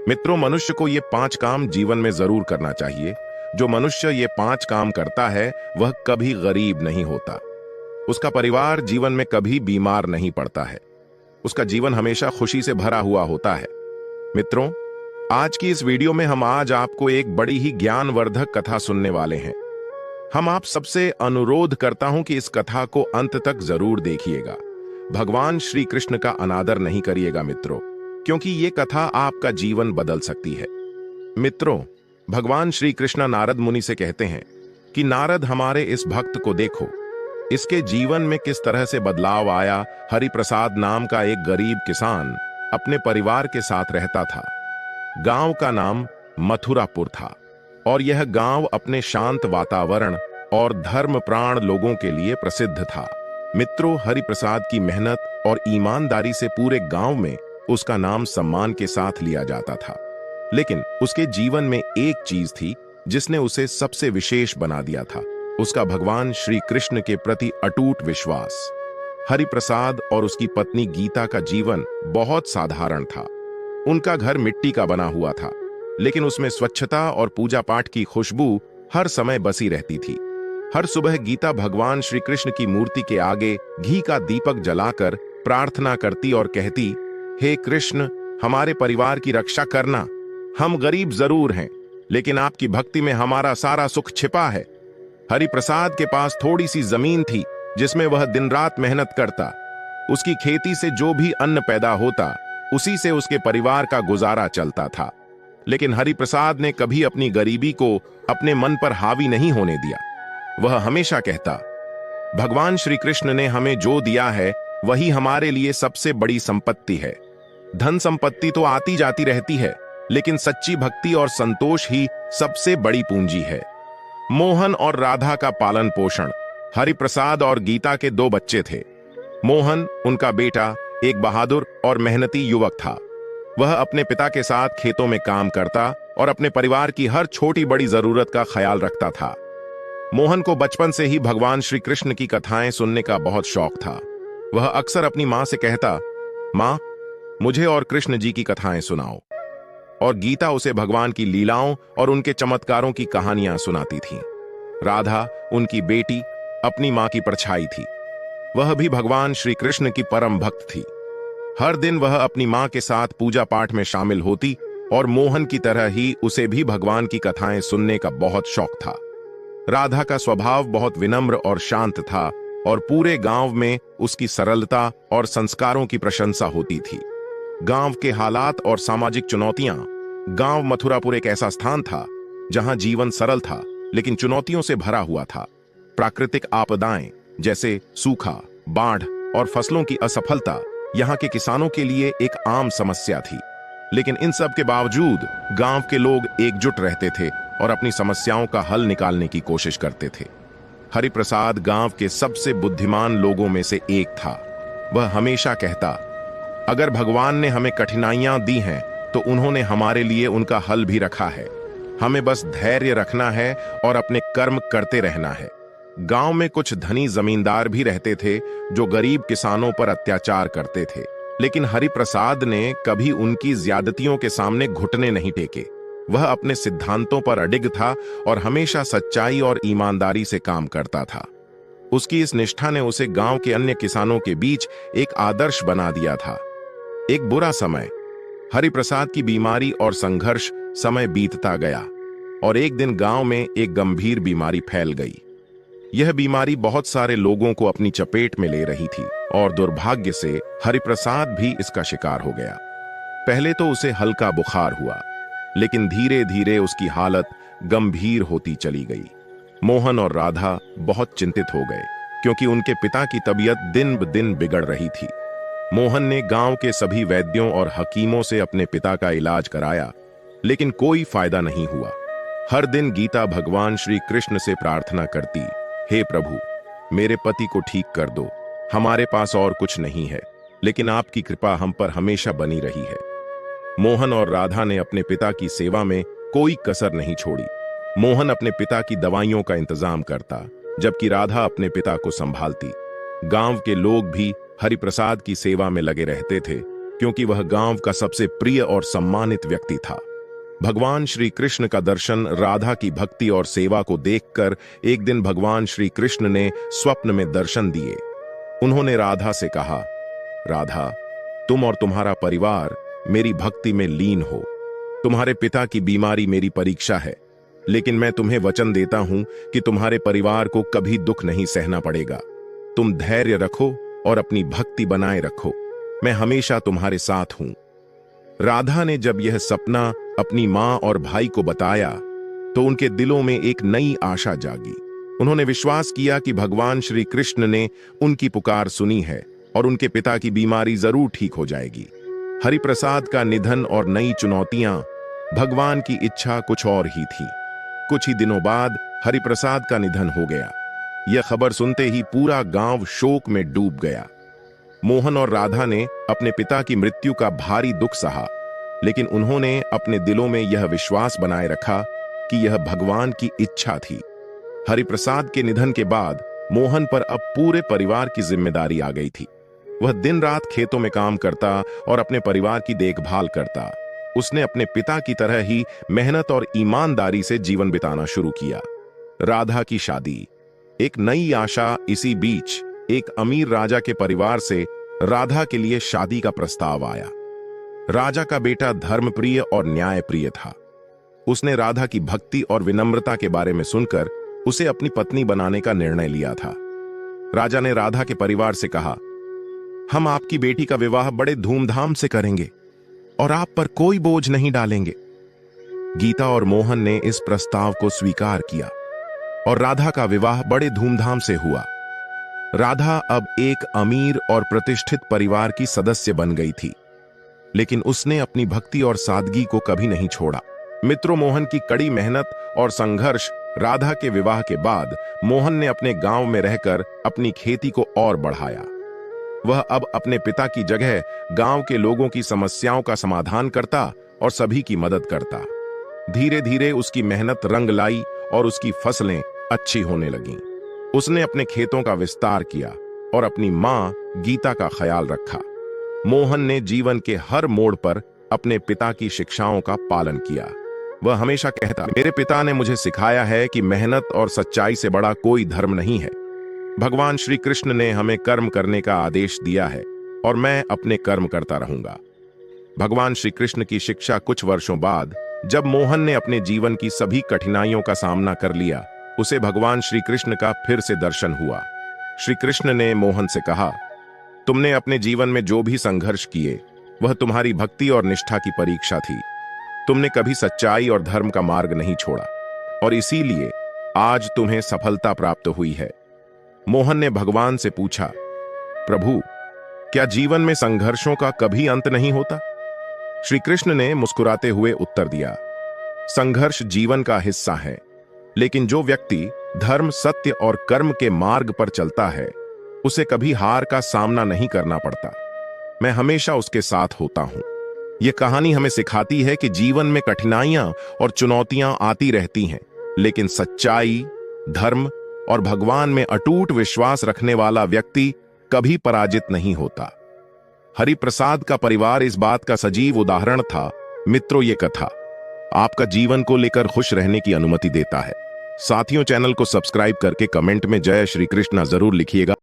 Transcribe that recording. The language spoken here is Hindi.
मित्रों, मनुष्य को ये 5 काम जीवन में जरूर करना चाहिए। जो मनुष्य ये 5 काम करता है वह कभी गरीब नहीं होता। उसका परिवार जीवन में कभी बीमार नहीं पड़ता है। उसका जीवन हमेशा खुशी से भरा हुआ होता है। मित्रों, आज की इस वीडियो में हम आज आपको एक बड़ी ही ज्ञानवर्धक कथा सुनने वाले हैं। हम आप सबसे अनुरोध करता हूं कि इस कथा को अंत तक जरूर देखिएगा। भगवान श्री कृष्ण का अनादर नहीं करिएगा मित्रों, क्योंकि ये कथा आपका जीवन बदल सकती है। मित्रों, भगवान श्री कृष्ण नारद मुनि से कहते हैं कि नारद, हमारे इस भक्त को देखो, इसके जीवन में किस तरह से बदलाव आया। हरिप्रसाद नाम का एक गरीब किसान अपने परिवार के साथ रहता था। गांव का नाम मथुरापुर था और यह गांव अपने शांत वातावरण और धर्मप्राण लोगों के लिए प्रसिद्ध था। मित्रों, हरिप्रसाद की मेहनत और ईमानदारी से पूरे गांव में उसका नाम सम्मान के साथ लिया जाता था। लेकिन उसके जीवन में एक चीज थी जिसने उसे सबसे विशेष बना दिया था, उसका भगवान श्री कृष्ण के प्रति अटूट विश्वास। हरिप्रसाद और उसकी पत्नी गीता का जीवन बहुत साधारण था। उनका घर मिट्टी का बना हुआ था, लेकिन उसमें स्वच्छता और पूजा पाठ की खुशबू हर समय बसी रहती थी। हर सुबह गीता भगवान श्री कृष्ण की मूर्ति के आगे घी का दीपक जलाकर प्रार्थना करती और कहती, हे कृष्ण, हमारे परिवार की रक्षा करना। हम गरीब जरूर हैं, लेकिन आपकी भक्ति में हमारा सारा सुख छिपा है। हरिप्रसाद के पास थोड़ी सी जमीन थी जिसमें वह दिन रात मेहनत करता। उसकी खेती से जो भी अन्न पैदा होता, उसी से उसके परिवार का गुजारा चलता था। लेकिन हरिप्रसाद ने कभी अपनी गरीबी को अपने मन पर हावी नहीं होने दिया। वह हमेशा कहता, भगवान श्री कृष्ण ने हमें जो दिया है वही हमारे लिए सबसे बड़ी संपत्ति है। धन संपत्ति तो आती जाती रहती है, लेकिन सच्ची भक्ति और संतोष ही सबसे बड़ी पूंजी है। मोहन और राधा का पालन पोषण। हरिप्रसाद और गीता के 2 बच्चे थे। मोहन, उनका बेटा, एक बहादुर और मेहनती युवक था। वह अपने पिता के साथ खेतों में काम करता और अपने परिवार की हर छोटी बड़ी जरूरत का ख्याल रखता था। मोहन को बचपन से ही भगवान श्री कृष्ण की कथाएं सुनने का बहुत शौक था। वह अक्सर अपनी मां से कहता, मां, मुझे और कृष्ण जी की कथाएं सुनाओ। और गीता उसे भगवान की लीलाओं और उनके चमत्कारों की कहानियां सुनाती थी। राधा, उनकी बेटी, अपनी मां की परछाई थी। वह भी भगवान श्री कृष्ण की परम भक्त थी। हर दिन वह अपनी मां के साथ पूजा पाठ में शामिल होती और मोहन की तरह ही उसे भी भगवान की कथाएं सुनने का बहुत शौक था। राधा का स्वभाव बहुत विनम्र और शांत था और पूरे गांव में उसकी सरलता और संस्कारों की प्रशंसा होती थी। गांव के हालात और सामाजिक चुनौतियां। गांव मथुरापुर एक ऐसा स्थान था जहां जीवन सरल था, लेकिन चुनौतियों से भरा हुआ था। प्राकृतिक आपदाएं जैसे सूखा, बाढ़ और फसलों की असफलता यहां के किसानों के लिए एक आम समस्या थी। लेकिन इन सब के बावजूद गांव के लोग एकजुट रहते थे और अपनी समस्याओं का हल निकालने की कोशिश करते थे। हरिप्रसाद गांव के सबसे बुद्धिमान लोगों में से एक था। वह हमेशा कहता, अगर भगवान ने हमें कठिनाइयां दी हैं तो उन्होंने हमारे लिए उनका हल भी रखा है। हमें बस धैर्य रखना है और अपने कर्म करते रहना है। गांव में कुछ धनी जमींदार भी रहते थे जो गरीब किसानों पर अत्याचार करते थे, लेकिन हरिप्रसाद ने कभी उनकी ज्यादतियों के सामने घुटने नहीं टेके। वह अपने सिद्धांतों पर अडिग था और हमेशा सच्चाई और ईमानदारी से काम करता था। उसकी इस निष्ठा ने उसे गांव के अन्य किसानों के बीच एक आदर्श बना दिया था। एक बुरा समय, हरिप्रसाद की बीमारी और संघर्ष समय बीतता गया और एक दिन गांव में एक गंभीर बीमारी फैल गई। यह बीमारी बहुत सारे लोगों को अपनी चपेट में ले रही थी और दुर्भाग्य से हरिप्रसाद भी इसका शिकार हो गया। पहले तो उसे हल्का बुखार हुआ, लेकिन धीरे धीरे उसकी हालत गंभीर होती चली गई। मोहन और राधा बहुत चिंतित हो गए क्योंकि उनके पिता की तबीयत दिन ब दिन बिगड़ रही थी। मोहन ने गांव के सभी वैद्यों और हकीमों से अपने पिता का इलाज कराया, लेकिन कोई फायदा नहीं हुआ। हर दिन गीता भगवान श्री कृष्ण से प्रार्थना करती, हे प्रभु, मेरे पति को ठीक कर दो। हमारे पास और कुछ नहीं है, लेकिन आपकी कृपा हम पर हमेशा बनी रही है। मोहन और राधा ने अपने पिता की सेवा में कोई कसर नहीं छोड़ी। मोहन अपने पिता की दवाइयों का इंतजाम करता, जबकि राधा अपने पिता को संभालती। गांव के लोग भी हरिप्रसाद की सेवा में लगे रहते थे क्योंकि वह गांव का सबसे प्रिय और सम्मानित व्यक्ति था। भगवान श्री कृष्ण का दर्शन राधा की भक्ति और सेवा को देखकर एक दिन भगवान श्री कृष्ण ने स्वप्न में दर्शन दिए। उन्होंने राधा से कहा, राधा, तुम और तुम्हारा परिवार मेरी भक्ति में लीन हो। तुम्हारे पिता की बीमारी मेरी परीक्षा है, लेकिन मैं तुम्हें वचन देता हूं कि तुम्हारे परिवार को कभी दुख नहीं सहना पड़ेगा। तुम धैर्य रखो और अपनी भक्ति बनाए रखो। मैं हमेशा तुम्हारे साथ हूं। राधा ने जब यह सपना अपनी मां और भाई को बताया तो उनके दिलों में एक नई आशा जागी। उन्होंने विश्वास किया कि भगवान श्री कृष्ण ने उनकी पुकार सुनी है और उनके पिता की बीमारी जरूर ठीक हो जाएगी। हरिप्रसाद का निधन और नई चुनौतियां, भगवान की इच्छा कुछ और ही थी। कुछ ही दिनों बाद हरिप्रसाद का निधन हो गया। यह खबर सुनते ही पूरा गांव शोक में डूब गया। मोहन और राधा ने अपने पिता की मृत्यु का भारी दुख सहा, लेकिन उन्होंने अपने दिलों में यह विश्वास बनाए रखा कि यह भगवान की इच्छा थी। हरिप्रसाद के निधन के बाद मोहन पर अब पूरे परिवार की जिम्मेदारी आ गई थी। वह दिन रात खेतों में काम करता और अपने परिवार की देखभाल करता। उसने अपने पिता की तरह ही मेहनत और ईमानदारी से जीवन बिताना शुरू किया। राधा की शादी, एक नई आशा। इसी बीच एक अमीर राजा के परिवार से राधा के लिए शादी का प्रस्ताव आया। राजा का बेटा धर्मप्रिय और न्यायप्रिय था। उसने राधा की भक्ति और विनम्रता के बारे में सुनकर उसे अपनी पत्नी बनाने का निर्णय लिया था। राजा ने राधा के परिवार से कहा, हम आपकी बेटी का विवाह बड़े धूमधाम से करेंगे और आप पर कोई बोझ नहीं डालेंगे। गीता और मोहन ने इस प्रस्ताव को स्वीकार किया और राधा का विवाह बड़े धूमधाम से हुआ। राधा अब एक अमीर और प्रतिष्ठित परिवार की सदस्य बन गई थी, लेकिन उसने अपनी भक्ति और सादगी को कभी नहीं छोड़ा। मित्रों, मोहन की कड़ी मेहनत और संघर्ष। राधा के विवाह के बाद मोहन ने अपने गांव में रहकर अपनी खेती को और बढ़ाया। वह अब अपने पिता की जगह गांव के लोगों की समस्याओं का समाधान करता और सभी की मदद करता। धीरे धीरे उसकी मेहनत रंग लाई और उसकी फसलें अच्छी होने लगीं। उसने अपने खेतों का विस्तार किया और अपनी मां गीता का ख्याल रखा। मोहन ने जीवन के हर मोड़ पर अपने पिता की शिक्षाओं का पालन किया। वह हमेशा कहता, मेरे पिता ने मुझे सिखाया है कि मेहनत और सच्चाई से बड़ा कोई धर्म नहीं है। भगवान श्री कृष्ण ने हमें कर्म करने का आदेश दिया है और मैं अपने कर्म करता रहूंगा। भगवान श्री कृष्ण की शिक्षा। कुछ वर्षों बाद जब मोहन ने अपने जीवन की सभी कठिनाइयों का सामना कर लिया, उसे भगवान श्री कृष्ण का फिर से दर्शन हुआ। श्री कृष्ण ने मोहन से कहा, तुमने अपने जीवन में जो भी संघर्ष किए वह तुम्हारी भक्ति और निष्ठा की परीक्षा थी। तुमने कभी सच्चाई और धर्म का मार्ग नहीं छोड़ा और इसीलिए आज तुम्हें सफलता प्राप्त हुई है। मोहन ने भगवान से पूछा, प्रभु, क्या जीवन में संघर्षों का कभी अंत नहीं होता? श्री कृष्ण ने मुस्कुराते हुए उत्तर दिया, संघर्ष जीवन का हिस्सा है, लेकिन जो व्यक्ति धर्म, सत्य और कर्म के मार्ग पर चलता है उसे कभी हार का सामना नहीं करना पड़ता। मैं हमेशा उसके साथ होता हूं। यह कहानी हमें सिखाती है कि जीवन में कठिनाइयां और चुनौतियां आती रहती हैं, लेकिन सच्चाई, धर्म और भगवान में अटूट विश्वास रखने वाला व्यक्ति कभी पराजित नहीं होता। हरिप्रसाद का परिवार इस बात का सजीव उदाहरण था। मित्रों, ये कथा आपका जीवन को लेकर खुश रहने की अनुमति देता है। साथियों, चैनल को सब्सक्राइब करके कमेंट में जय श्री कृष्णा जरूर लिखिएगा।